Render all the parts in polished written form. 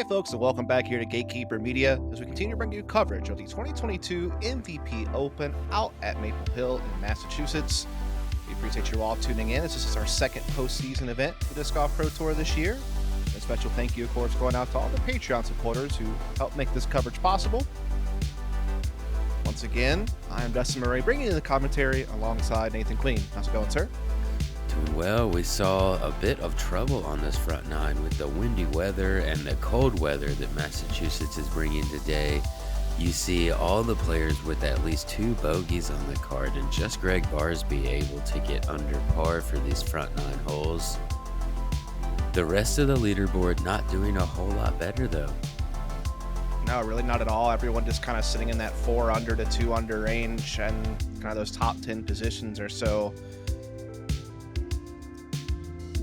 folks, and welcome back here to Gatekeeper Media as we continue to bring you coverage of the 2022 MVP Open out at Maple Hill in Massachusetts. We appreciate you all tuning in as this is our second postseason event for the Disc Golf Pro Tour this year. A special thank you, of course, going out to all the Patreon supporters who helped make this coverage possible. Once again, I am Dustin Murray, bringing you the commentary alongside Nathan Queen. How's it going, sir? Doing well. We saw a bit of trouble on this front nine with the windy weather and the cold weather that Massachusetts is bringing today. You see all the players with at least 2 bogeys on the card, and just Gregg Barsby able to get under par for these front 9 holes. The rest of the leaderboard not doing a whole lot better though. No, really not at all. Everyone just kind of sitting in that 4 under to 2 under range and kind of those top 10 positions or so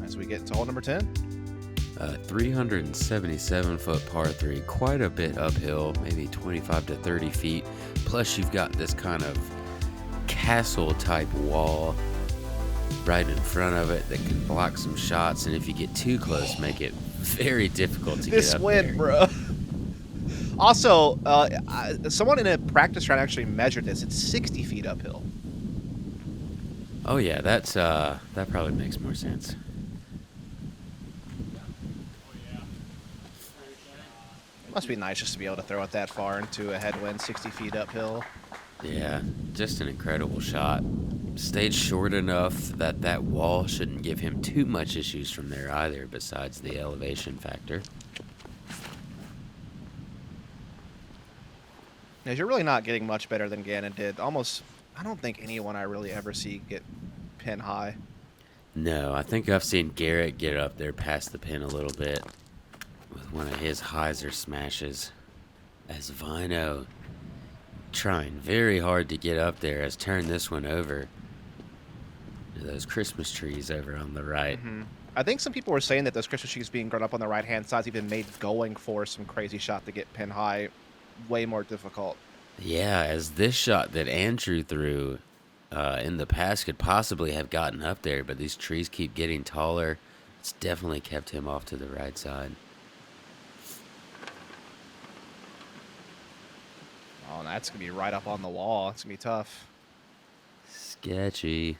as we get to hole number 10. 377-foot par 3, quite a bit uphill, maybe 25 to 30 feet. Plus you've got this kind of castle-type wall right in front of it that can block some shots, and if you get too close, make it very difficult to get up there. This wind, bro. Also, someone in a practice round actually measured this. It's 60 feet uphill. Oh yeah, that probably makes more sense. Must be nice just to be able to throw it that far into a headwind, 60 feet uphill. Yeah, just an incredible shot. Stayed short enough that that wall shouldn't give him too much issues from there either, besides the elevation factor. Yeah, you're really not getting much better than Gannon did. Almost, I don't think anyone I really ever see get pin high. No, I think I've seen Garrett get up there past the pin a little bit with one of his hyzer smashes, as Väinö, trying very hard to get up there, has turned this one over to those Christmas trees over on the right. Mm-hmm. I think some people were saying that those Christmas trees being grown up on the right-hand side even made going for some crazy shot to get pin high way more difficult. Yeah, as this shot that Andrew threw in the past could possibly have gotten up there, but these trees keep getting taller. It's definitely kept him off to the right side. Oh, and that's going to be right up on the wall. It's going to be tough. Sketchy.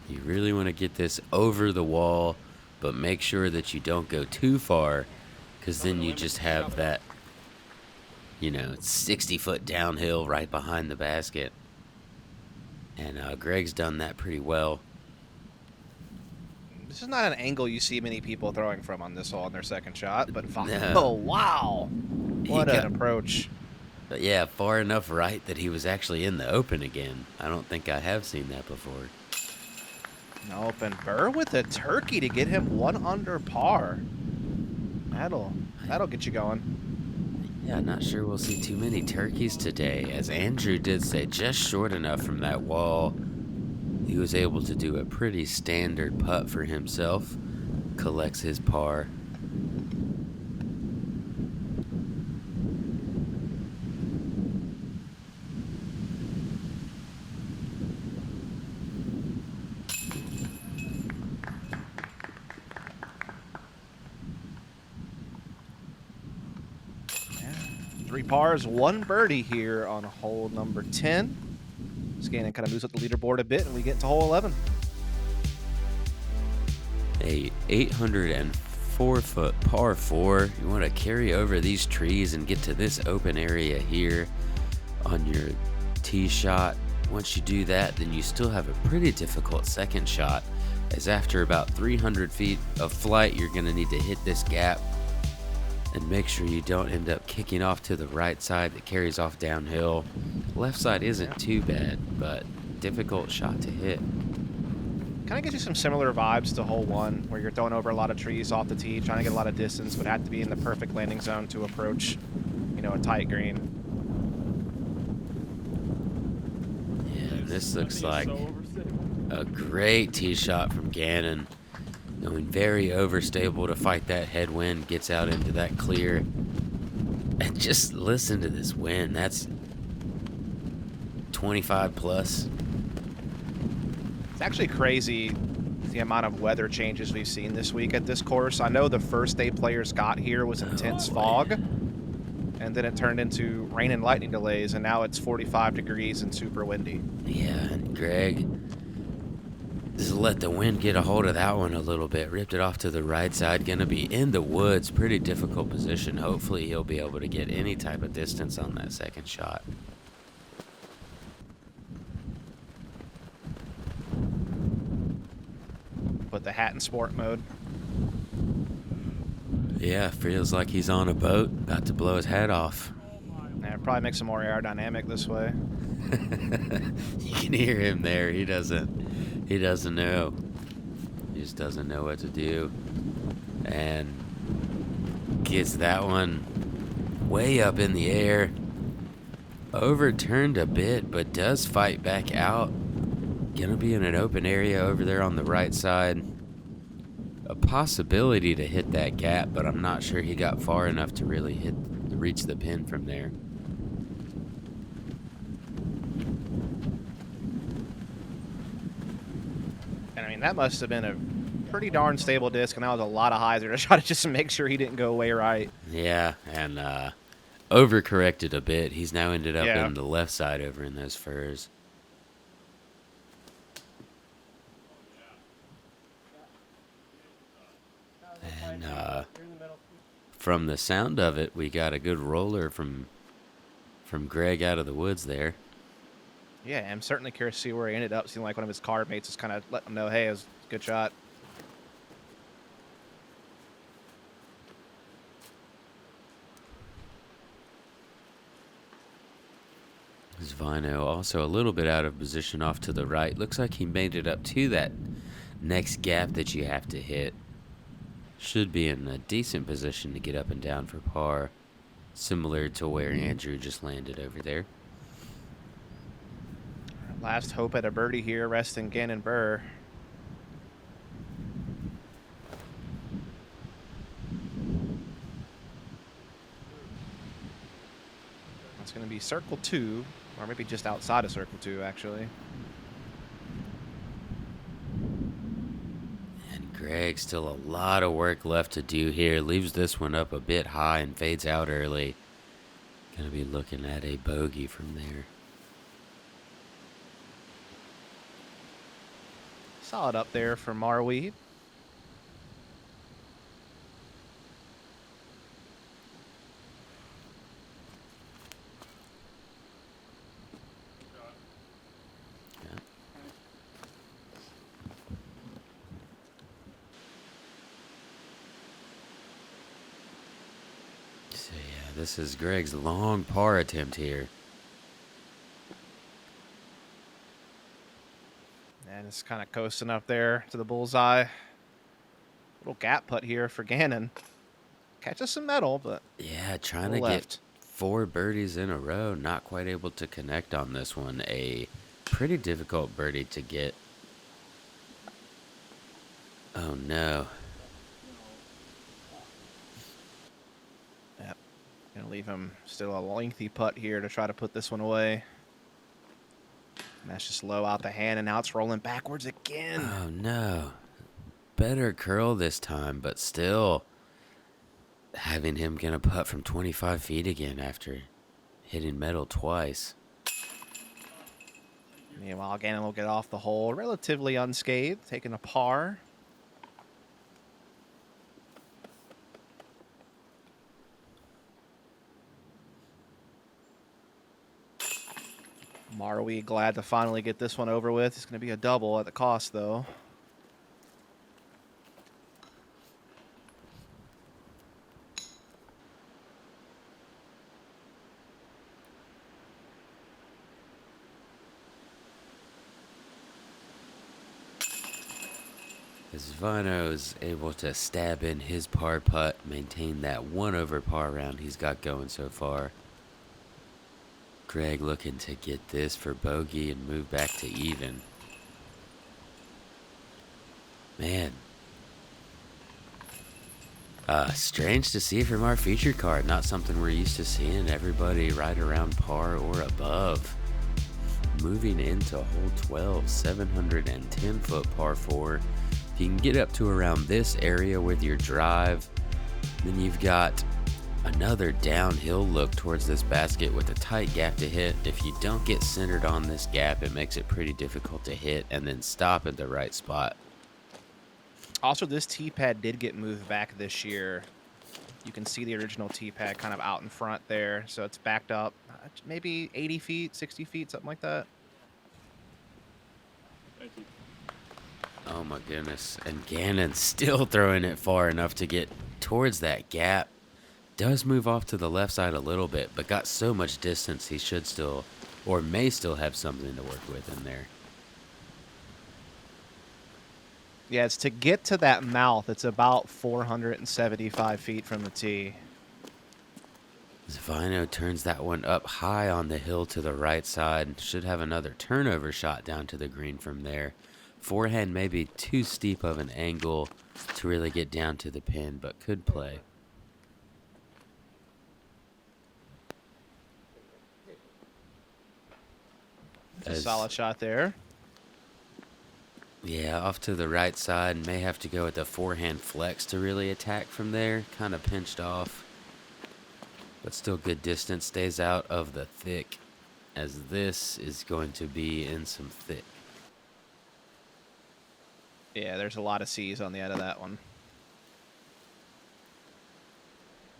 You really want to get this over the wall, but make sure that you don't go too far, because then you just have that, 60-foot downhill right behind the basket. And Gregg's done that pretty well. This is not an angle you see many people throwing from on this hole on their second shot, but No. Oh, wow. What an approach. But yeah, far enough right that he was actually in the open again. I don't think I have seen that before. Nope, and Buhr with a turkey to get him 1 under par. That'll get you going. Yeah, not sure we'll see too many turkeys today, as Andrew did say just short enough from that wall. He was able to do a pretty standard putt for himself, collects his par. Yeah, 3 pars, 1 birdie here on hole number 10. Gannon kind of moves up the leaderboard a bit, and we get to hole 11. A 804-foot par 4. You want to carry over these trees and get to this open area here on your tee shot. Once you do that, then you still have a pretty difficult second shot, as after about 300 feet of flight, you're going to need to hit this gap and make sure you don't end up kicking off to the right side that carries off downhill. Left side isn't too bad, but difficult shot to hit. Kind of gives you some similar vibes to hole 1, where you're throwing over a lot of trees off the tee, trying to get a lot of distance, but have to be in the perfect landing zone to approach, a tight green. Yeah, this looks like a great tee shot from Gannon. Going very overstable to fight that headwind, gets out into that clear. And just listen to this wind. That's 25 plus. It's actually crazy the amount of weather changes we've seen this week at this course. I know the first day players got here was intense fog, and then it turned into rain and lightning delays, and now it's 45 degrees and super windy. Yeah, and Gregg just let the wind get a hold of that one a little bit. Ripped it off to the right side. Gonna be in the woods. Pretty difficult position. Hopefully he'll be able to get any type of distance on that second shot. Put the hat in sport mode. Yeah, feels like he's on a boat, about to blow his hat off. Yeah, probably make some more aerodynamic this way. You can hear him there. He doesn't know. He just doesn't know what to do. And gets that one way up in the air. Overturned a bit, but does fight back out. Gonna be in an open area over there on the right side. A possibility to hit that gap, but I'm not sure he got far enough to really reach the pin from there. And I mean, that must have been a pretty darn stable disc, and that was a lot of hyzer to try to just make sure he didn't go away right. Yeah, and overcorrected a bit. He's now ended up in the left side over in those firs. And from the sound of it, we got a good roller from Gregg out of the woods there. Yeah, I'm certainly curious to see where he ended up. Seemed like one of his card mates just kind of let him know, hey, it was a good shot. Väinö also a little bit out of position off to the right. Looks like he made it up to that next gap that you have to hit. Should be in a decent position to get up and down for par, similar to where Andrew just landed over there. Last hope at a birdie here, resting Gannon Buhr. That's going to be circle 2, or maybe just outside of circle 2, actually. Gregg, still a lot of work left to do here. Leaves this one up a bit high and fades out early. Gonna be looking at a bogey from there. Solid up there for Marwede. This is Gregg's long par attempt here. And it's kind of coasting up there to the bullseye. Little gap putt here for Gannon. Catches some metal, but yeah, trying to get 4 birdies in a row. Not quite able to connect on this one. A pretty difficult birdie to get. Oh no. Gonna leave him still a lengthy putt here to try to put this one away. And that's just low out the hand, and now it's rolling backwards again. Oh no. Better curl this time, but still having him gonna putt from 25 feet again after hitting metal twice. Meanwhile, Gannon will get off the hole relatively unscathed, taking a par. Marwede glad to finally get this one over with. It's going to be a double at the cost, though. As Väinö is able to stab in his par putt, maintain that 1 over par round he's got going so far. Gregg looking to get this for bogey and move back to even. Man. Strange to see from our feature card. Not something we're used to seeing. Everybody right around par or above. Moving into hole 12, 710-foot par 4. If you can get up to around this area with your drive, then you've got another downhill look towards this basket with a tight gap to hit. If you don't get centered on this gap, it makes it pretty difficult to hit and then stop at the right spot. Also, this tee pad did get moved back this year. You can see the original tee pad kind of out in front there, so it's backed up maybe 80 feet, 60 feet, something like that. Thank you. Oh my goodness. And Gannon's still throwing it far enough to get towards that gap. Does move off to the left side a little bit, but got so much distance he should still, or may still have something to work with in there. Yeah, it's to get to that mouth. It's about 475 feet from the tee. Väinö turns that one up high on the hill to the right side. Should have another turnover shot down to the green from there. Forehand may be too steep of an angle to really get down to the pin, but could play. A solid shot there. Yeah, off to the right side. May have to go with the forehand flex to really attack from there. Kind of pinched off. But still good distance. Stays out of the thick, as this is going to be in some thick. Yeah, there's a lot of C's on the end of that one.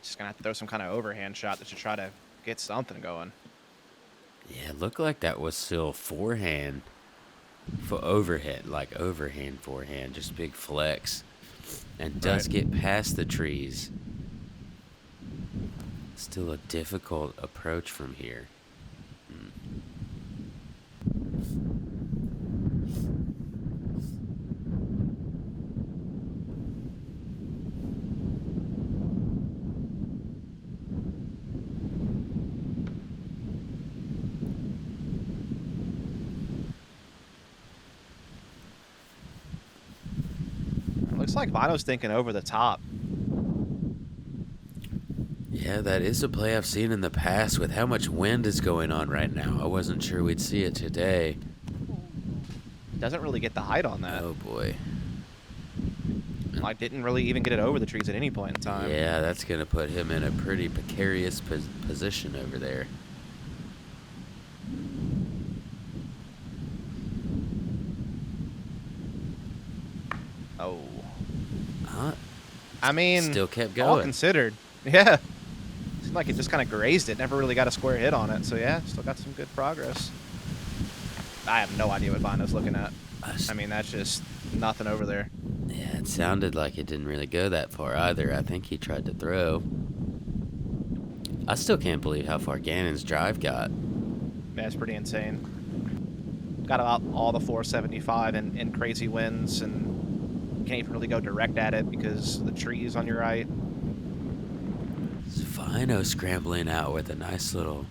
Just going to have to throw some kind of overhand shot that should try to get something going. Yeah, looked like that was still forehand. For overhead, like overhand forehand, just big flex, and does get past the trees. Still a difficult approach from here. Looks like Väinö's thinking over the top. Yeah, that is a play I've seen in the past with how much wind is going on right now. I wasn't sure we'd see it today. Doesn't really get the height on that. Oh boy. Like, didn't really even get it over the trees at any point in time. Yeah, that's going to put him in a pretty precarious position over there. Oh. Huh? I mean, Still kept all going. considered. Yeah. Seemed like it just kind of grazed it. Never really got a square hit on it. So, yeah, still got some good progress. I have no idea what Väinö's looking at. I mean, that's just nothing over there. Yeah, it sounded like it didn't really go that far either. I think he tried to throw. I still can't believe how far Gannon's drive got. Yeah, it's pretty insane. Got about all the 475 and crazy winds, and can't even really go direct at it because of the trees on your right. Väinö scrambling out with a nice little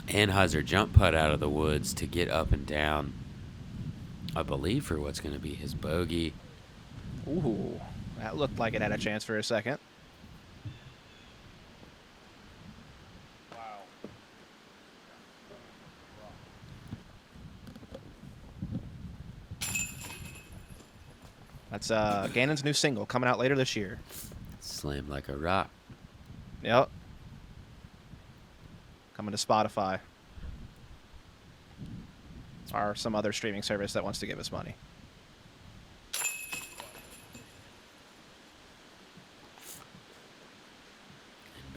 Anheuser jump putt out of the woods to get up and down, I believe, for what's going to be his bogey. Ooh, that looked like it had a chance for a second. Wow. That's Gannon's new single coming out later this year. Slammed like a rock. Yep. Coming to Spotify. Or some other streaming service that wants to give us money.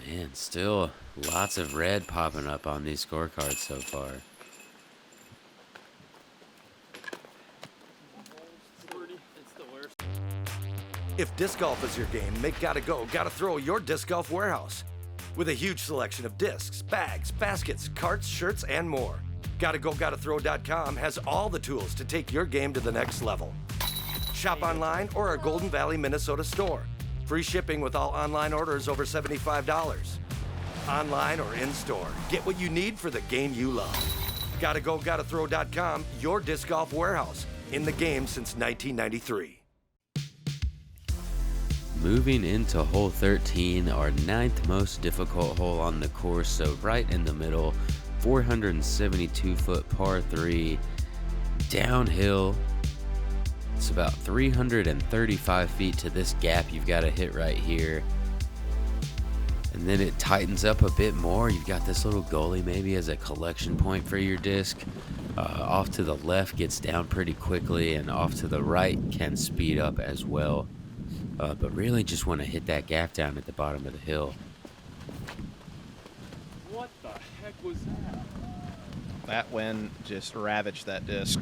And man, still lots of red popping up on these scorecards so far. It's the worst. If disc golf is your game, make Gotta Go, Gotta Throw your Disc Golf Warehouse. With a huge selection of discs, bags, baskets, carts, shirts, and more. GottaGo.GottaThrow.com has all the tools to take your game to the next level. Shop online or our Golden Valley, Minnesota store. Free shipping with all online orders over $75. Online or in-store, get what you need for the game you love. GottaGo.GottaThrow.com, your disc golf warehouse. In the game since 1993. Moving into hole 13, our 9th most difficult hole on the course, so right in the middle, 472-foot par 3, downhill, It's about 335 feet to this gap you've got to hit right here. And then it tightens up a bit more. You've got this little gully maybe as a collection point for your disc. Off to the left gets down pretty quickly, and off to the right can speed up as well. But really just want to hit that gap down at the bottom of the hill. What the heck was that? That wind just ravaged that disc.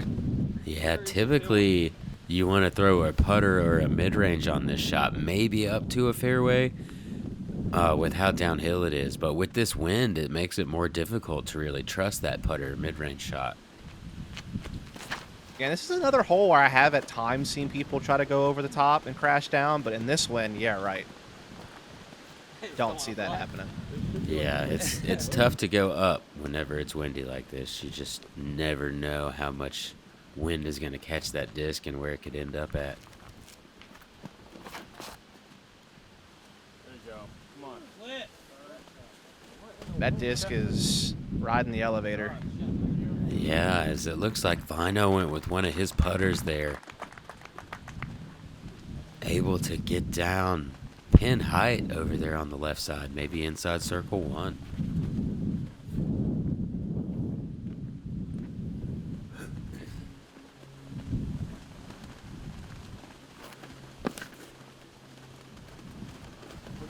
Yeah, typically you want to throw a putter or a mid-range on this shot, maybe up to a fairway with how downhill it is. But with this wind, it makes it more difficult to really trust that putter or mid-range shot. Yeah, this is another hole where I have at times seen people try to go over the top and crash down, but in this wind, yeah, right. Don't see that happening. Yeah, it's tough to go up whenever it's windy like this. You just never know how much wind is going to catch that disc and where it could end up at. There you go. Come on. Lit. That disc is riding the elevator. Yeah, as it looks like Väinö went with one of his putters there. Able to get down pin height over there on the left side, maybe inside circle one.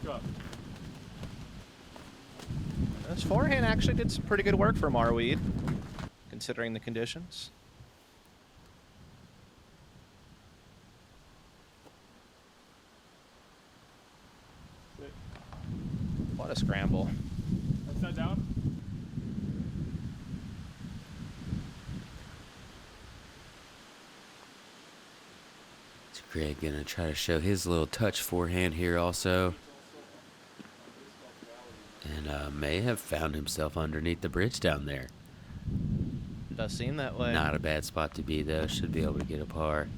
Look up. This forehand actually did some pretty good work for Marwede, considering the conditions. Sit. What a scramble. Upside down. It's Gregg gonna try to show his little touch forehand here also. And may have found himself underneath the bridge down there. Does seem that way. Not a bad spot to be though. Should be able to get a par.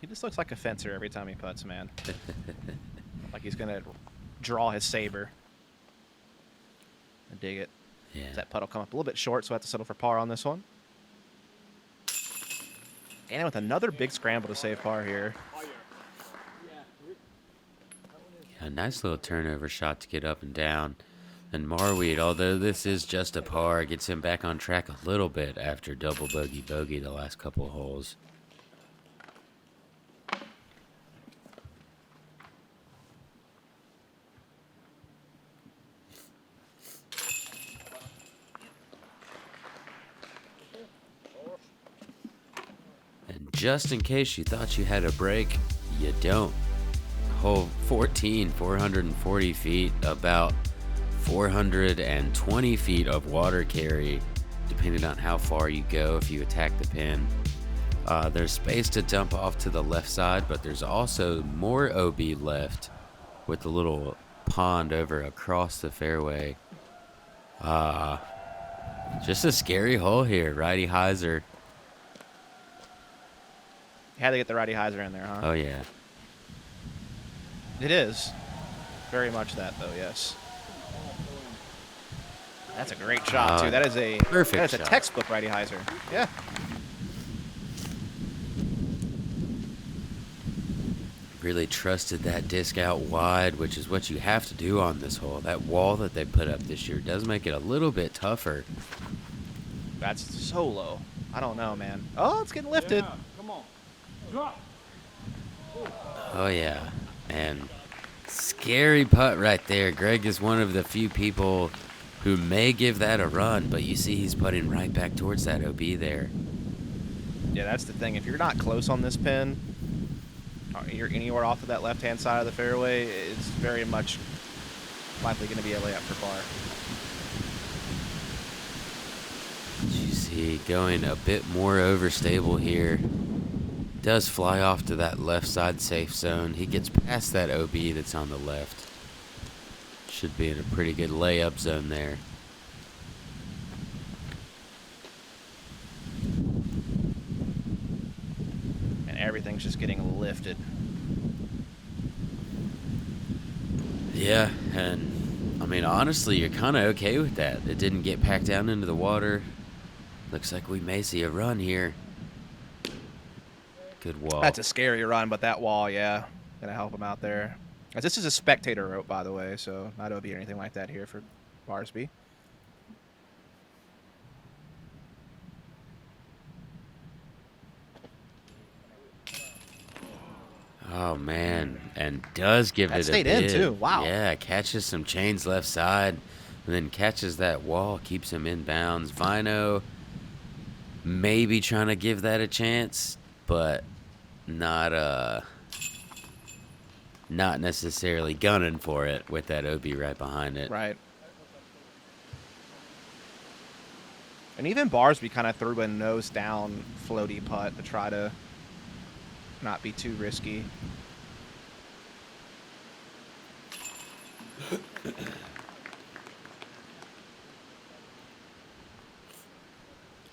He just looks like a fencer every time he putts, man. Like he's gonna draw his saber. I dig it. Yeah. That putt will come up a little bit short, so I have to settle for par on this one. And with another big scramble to save par here. A nice little turnover shot to get up and down. And Marwede, although this is just a par, gets him back on track a little bit after double bogey the last couple of holes. Just in case you thought you had a break, you don't. Hole 14, 440 feet, about 420 feet of water carry, depending on how far you go if you attack the pin. There's space to dump off to the left side, but there's also more OB left with the little pond over across the fairway. Just a scary hole here, righty hyzer. Had to get the righty hyzer in there, huh? Oh yeah. It is. Very much that, though, yes. That's a great shot, too. That is a perfect that is a shot. textbook righty hyzer. Yeah. Really trusted that disc out wide, which is what you have to do on this hole. That wall that they put up this year does make it a little bit tougher. That's so low. I don't know, man. Oh, it's getting lifted. Yeah, come on. Drop. Oh yeah, and scary putt right there. Gregg is one of the few people who may give that a run, but you see he's putting right back towards that OB there. Yeah, that's the thing. If you're not close on this pin, or you're anywhere off of that left-hand side of the fairway, it's very much likely going to be a layup for par. You see, going a bit more overstable here. Does fly off to that left side safe zone. He gets past that OB that's on the left. Should be in a pretty good layup zone there. And everything's just getting lifted. Yeah, and I mean, honestly, you're kind of okay with that. It didn't get packed down into the water. Looks like we may see a run here. Good wall. That's a scary run, but that wall, yeah, gonna help him out there. This is a spectator rope, by the way, so not OB or anything like that here for Barsby. Oh, man. And does give That it a stayed bid. in, too. Wow. Yeah, catches some chains left side, and then catches that wall, keeps him in bounds. Väinö maybe trying to give that a chance, but not necessarily gunning for it with that OB right behind it. Right. And even Barsby kind of threw a nose down floaty putt to try to not be too risky.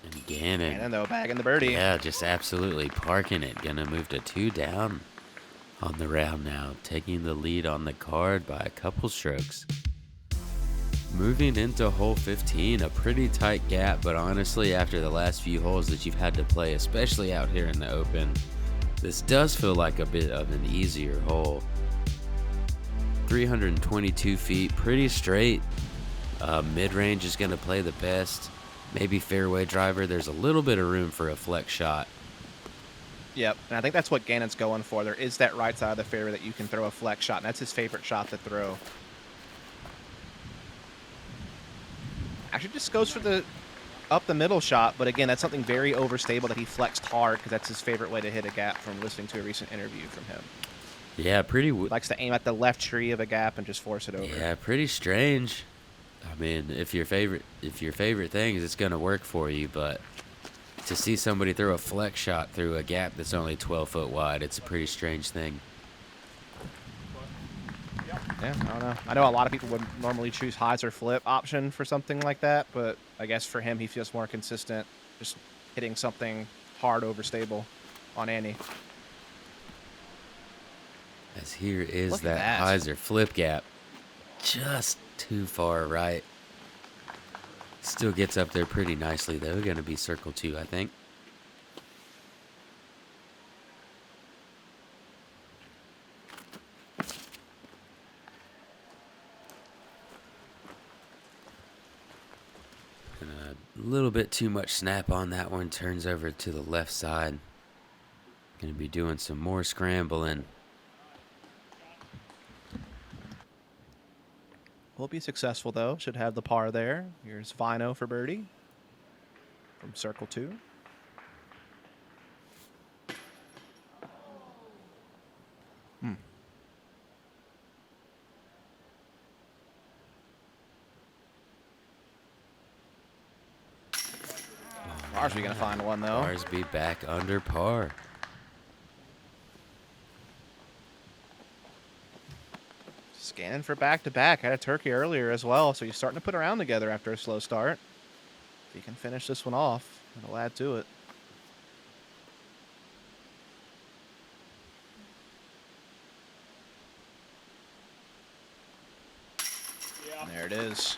And Gannon. And then though, bagging the birdie. Yeah, just absolutely parking it. Gonna move to 2 down on the round now, taking the lead on the card by a couple strokes. Moving into hole 15, a pretty tight gap, but honestly, after the last few holes that you've had to play, especially out here in the open, this does feel like a bit of an easier hole. 322 feet, pretty straight. Mid-range is going to play the best. Maybe fairway driver. There's a little bit of room for a flex shot. Yep, and I think that's what Gannon's going for. There is that right side of the fairway that you can throw a flex shot, and that's his favorite shot to throw. Actually just goes for the up the middle shot, but again, that's something very overstable that he flexed hard because that's his favorite way to hit a gap from listening to a recent interview from him. Yeah, He likes to aim at the left tree of a gap and just force it over. Yeah, pretty strange. I mean, if your favorite thing is, it's gonna work for you, but to see somebody throw a flex shot through a gap that's only 12 foot wide, it's a pretty strange thing. Yeah, I don't know. I know a lot of people would normally choose highs or flip option for something like that, but I guess for him, he feels more consistent just hitting something hard overstable on Annie. As here is Look at that that. highs or flip gap. Just too far right. Still gets up there pretty nicely, though. Going to be circle 2, I think. And a little bit too much snap on that one. Turns over to the left side. Going to be doing some more scrambling. Will be successful, though. Should have the par there. Here's Väinö for birdie from circle 2. Barsby going to find one, though. Barsby back under par. Scanning for back-to-back. Had a turkey earlier as well, so he's starting to put around together after a slow start. If he can finish this one off, it'll add to it. There it is.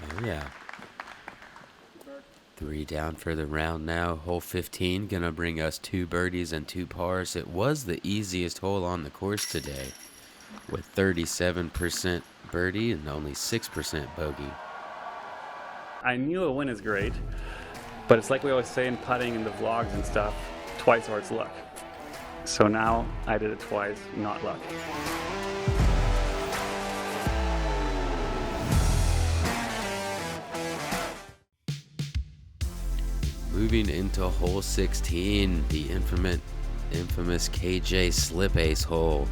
Oh, yeah. 3 down for the round now. Hole 15 gonna bring us 2 birdies and 2 pars. It was the easiest hole on the course today, with 37% birdie and only 6% bogey. I knew a win is great, but it's like we always say in putting in the vlogs and stuff, twice or it's luck. So now I did it twice, not luck. Moving into hole 16, the infamous KJ slip ace hole.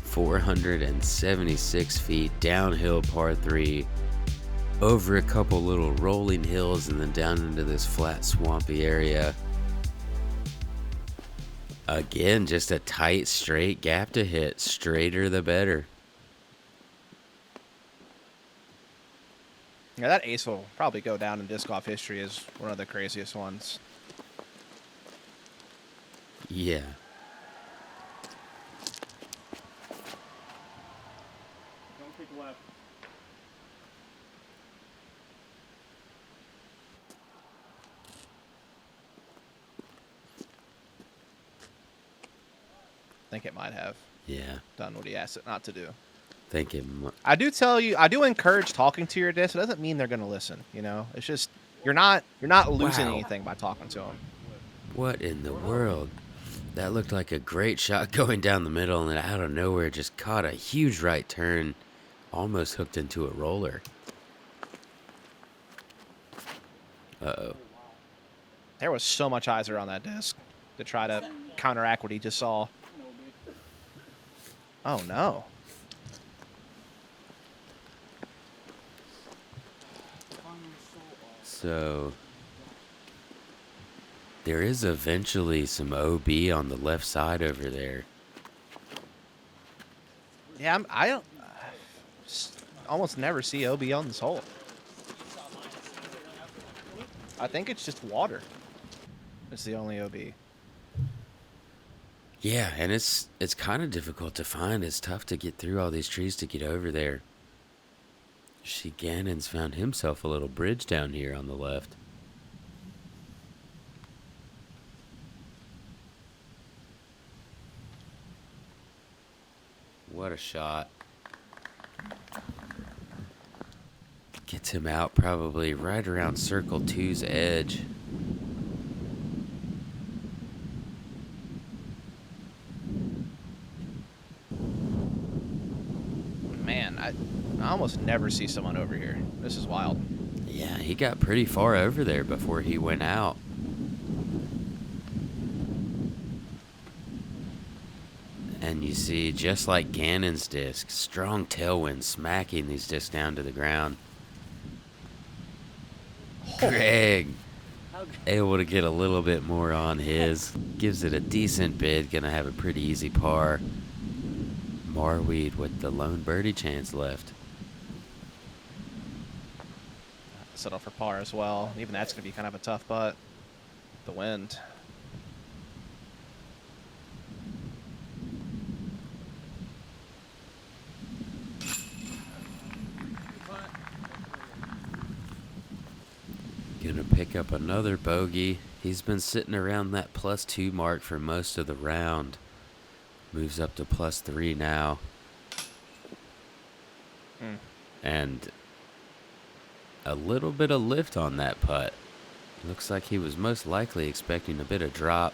476 feet, downhill par 3, over a couple little rolling hills and then down into this flat swampy area. Again, just a tight straight gap to hit, straighter the better. Yeah, that ace will probably go down in disc golf history as one of the craziest ones. Yeah. think it might have Yeah. done what he asked it not to do. Thinking. I do encourage talking to your disc. It doesn't mean they're going to listen. It's just you're not losing Wow. anything by talking to them. What in the world? That looked like a great shot going down the middle, and then out of nowhere just caught a huge right turn, almost hooked into a roller. Uh-oh. There was so much iser on that disc to try to counteract what he just saw. Oh no. So there is eventually some OB on the left side over there. Yeah, I don't almost never see OB on this hole. I think it's just water. It's the only OB. Yeah, and it's kind of difficult to find. It's tough to get through all these trees to get over there. See, Gannon's found himself a little bridge down here on the left. What a shot. Gets him out probably right around Circle 2's edge. Man, I almost never see someone over here. This is wild. Yeah, he got pretty far over there before he went out. And you see, just like Gannon's disc, strong tailwind smacking these discs down to the ground. Gregg able to get a little bit more on his. Gives it a decent bid. Gonna have a pretty easy par. Marwede with the lone birdie chance left. Settle for par as well. Even that's going to be kind of a tough putt. The wind. Gonna pick up another bogey. He's been sitting around that +2 mark for most of the round. Moves up to +3 now. And a little bit of lift on that putt. Looks like he was most likely expecting a bit of drop.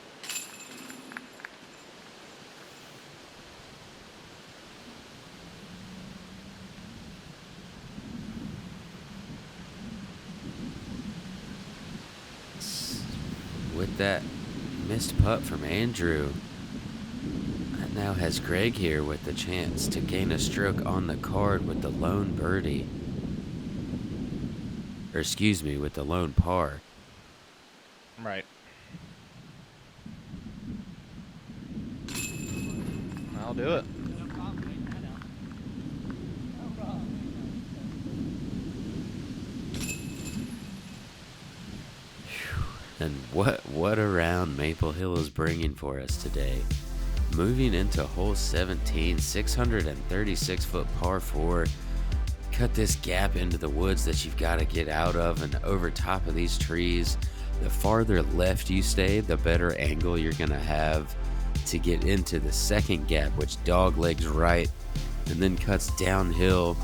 With that missed putt from Andrew, that now has Gregg here with the chance to gain a stroke on the card with the lone birdie. Or excuse me, with the lone par. Right. I'll do it. And what a round Maple Hill is bringing for us today. Moving into hole 17, 636-foot par 4. Cut this gap into the woods that you've got to get out of and over top of these trees. The farther left you stay, the better angle you're going to have to get into the second gap, which doglegs right and then cuts downhill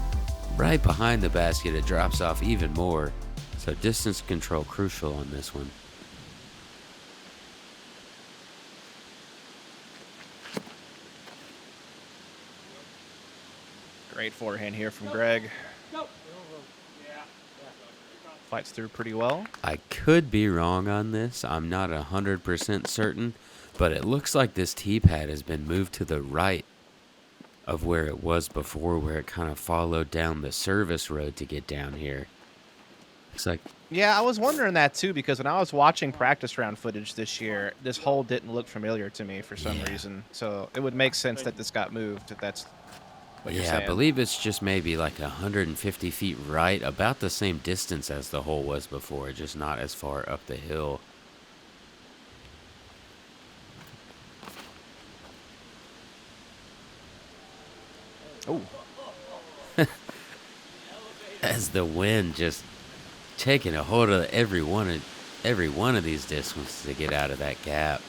right behind the basket. It drops off even more. So distance control crucial on this one. Great forehand here from Gregg. Fights through pretty well. I could be wrong on this. I'm not 100% certain, but it looks like this tee pad has been moved to the right of where it was before, where it kind of followed down the service road to get down here. It's like, Yeah, I was wondering that too, because when I was watching practice round footage this year, this hole didn't look familiar to me for some reason. So it would make sense that this got moved, if that's what you're saying. I believe it's just maybe like 150 feet right, about the same distance as the hole was before, just not as far up the hill. Oh, As the wind just taking a hold of every one of these discs to get out of that gap.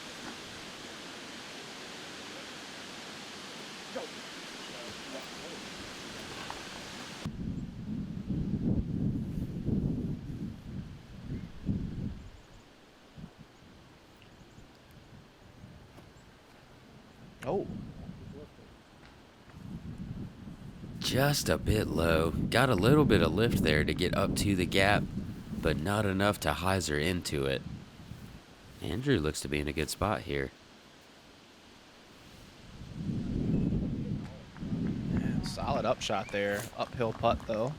just a bit low. Got a little bit of lift there to get up to the gap, but not enough to hyzer into it. Andrew looks to be in a good spot here. Yeah, solid upshot there. Uphill putt, though.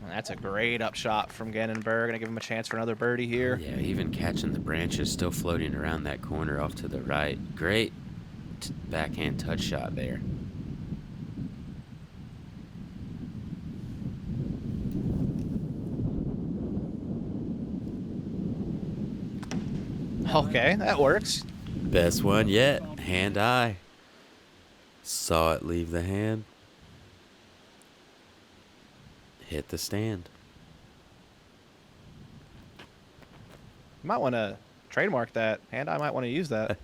That's a great upshot from Gannon Buhr. Gonna give him a chance for another birdie here. Yeah, even catching the branches, still floating around that corner off to the right. Great backhand touch shot there. Okay, that works. Best one yet. Hand-eye. Saw it leave the hand. Hit the stand. You might want to trademark that, and I might want to use that.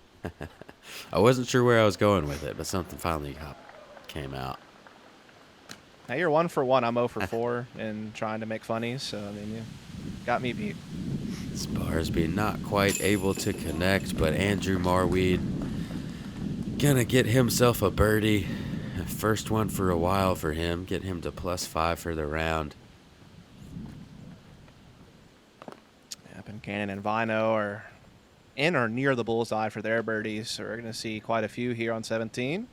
I wasn't sure where I was going with it, but something finally came out. Now you're 1 for 1. I'm 0 for 4 in trying to make funnies, so I mean, you got me beat. Barsby not quite able to connect, but Andrew Marwede gonna get himself a birdie. First one for a while for him. Get him to +5 for the round. Yep, and Gannon and Väinö are in or near the bullseye for their birdies, so we're going to see quite a few here on 17.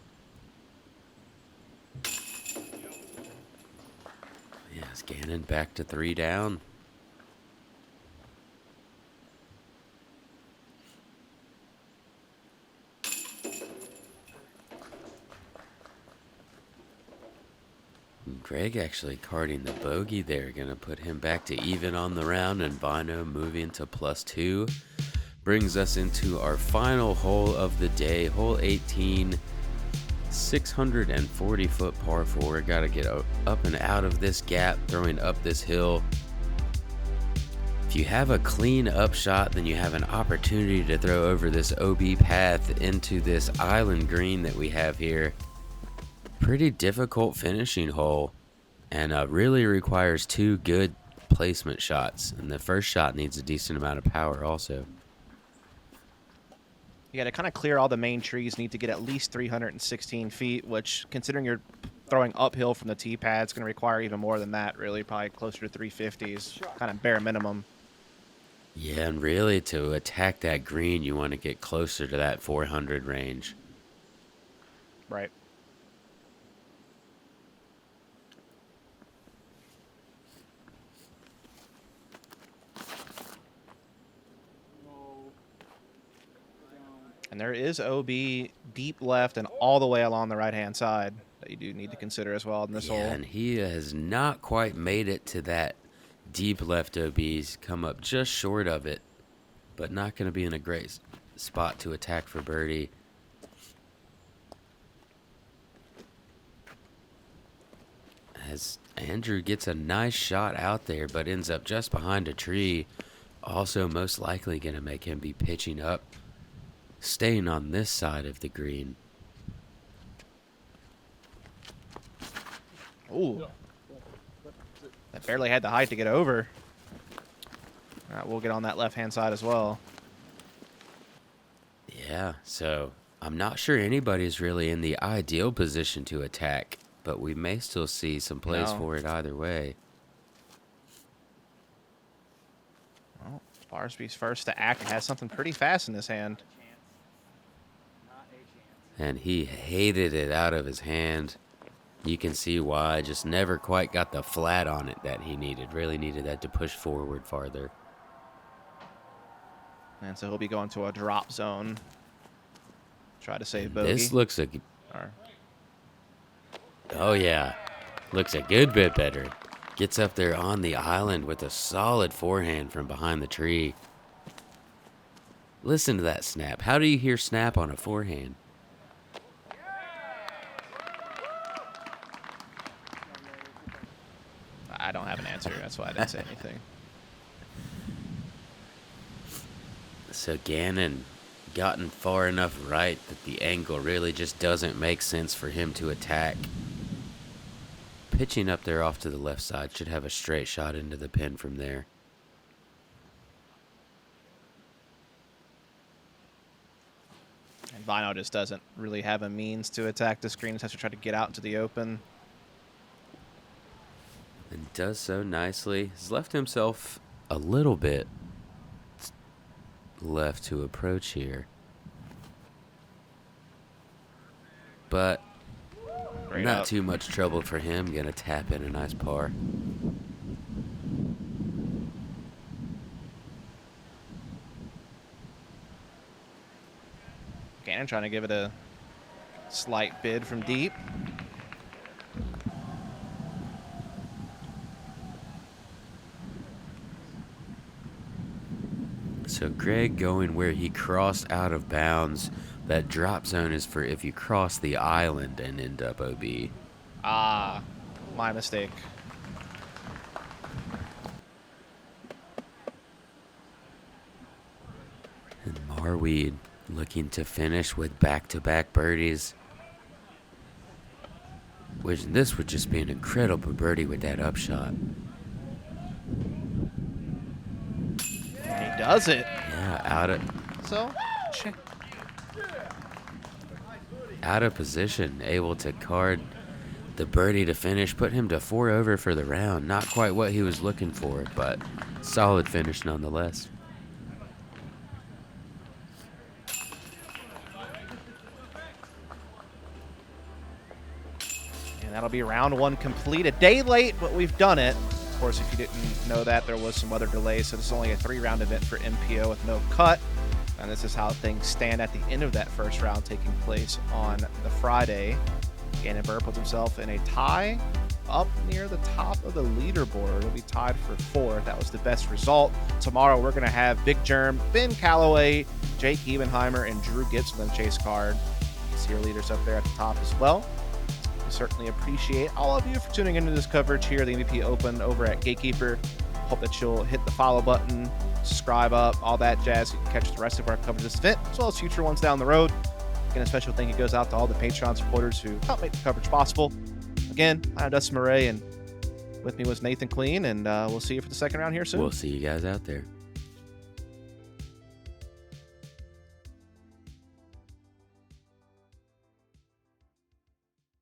Yes, Gannon back to 3 down. Gregg actually carding the bogey there. Gonna put him back to even on the round, and Väinö moving to +2. Brings us into our final hole of the day, hole 18. 640-foot par 4. Gotta get up and out of this gap, throwing up this hill. If you have a clean upshot, then you have an opportunity to throw over this OB path into this island green that we have here. Pretty difficult finishing hole, and really requires 2 good placement shots, and the first shot needs a decent amount of power also. Yeah, to kind of clear all the main trees, need to get at least 316 feet, which, considering you're throwing uphill from the tee pad, it's going to require even more than that, really. Probably closer to 350s, kind of bare minimum. Yeah, and really to attack that green, you want to get closer to that 400 range. Right. And there is OB deep left and all the way along the right-hand side that you do need to consider as well in this hole. And he has not quite made it to that deep left OB. He's come up just short of it, but not going to be in a great spot to attack for birdie. As Andrew gets a nice shot out there, but ends up just behind a tree. Also most likely going to make him be pitching up, staying on this side of the green. Ooh. That barely had the height to get over. All right, we'll get on that left-hand side as well. Yeah, so I'm not sure anybody's really in the ideal position to attack, but we may still see some plays for it either way. Well, Barsby's first to act and has something pretty fast in his hand. And he hated it out of his hand. You can see why. Just never quite got the flat on it that he needed. Really needed that to push forward farther. And so he'll be going to a drop zone. Try to save bogey. This looks a... Oh, yeah. Looks a good bit better. Gets up there on the island with a solid forehand from behind the tree. Listen to that snap. How do you hear snap on a forehand? I don't have an answer. That's why I didn't say anything. So Gannon gotten far enough right that the angle really just doesn't make sense for him to attack. Pitching up there off to the left side, should have a straight shot into the pin from there. Väinö just doesn't really have a means to attack this green. Just has to try to get out into the open. And does so nicely. Has left himself a little bit left to approach here. But not too much trouble for him. Gonna tap in a nice par. Gannon trying to give it a slight bid from deep. So Gregg going where he crossed out of bounds. That drop zone is for if you cross the island and end up OB. Ah, my mistake. And Marwede looking to finish with back-to-back birdies. Which this would just be an incredible birdie with that upshot. He does it. Yeah, out of position, able to card the birdie to finish, put him to 4 over for the round. Not quite what he was looking for, but solid finish nonetheless. And that'll be round 1 complete. A day late, but we've done it. Of course, if you didn't know that, there was some weather delays, so this is only a 3-round event for MPO with no cut. And this is how things stand at the end of that first round taking place on the Friday. Gannon Buhr puts himself in a tie up near the top of the leaderboard. He'll be tied for 4th. That was the best result. Tomorrow we're going to have Big Germ, Ben Calloway, Jake Ebenheimer, and Drew Gibson on the chase card. You see our leaders up there at the top as well. We certainly appreciate all of you for tuning into this coverage here at the MVP Open over at Gatekeeper. Hope that you'll hit the follow button, subscribe up, all that jazz. You can catch the rest of our coverage of this event, as well as future ones down the road. Again, a special thank you goes out to all the Patreon supporters who help make the coverage possible. Again, I'm Dustin Murray, and with me was Nathan Clean, and we'll see you for the second round here soon. We'll see you guys out there.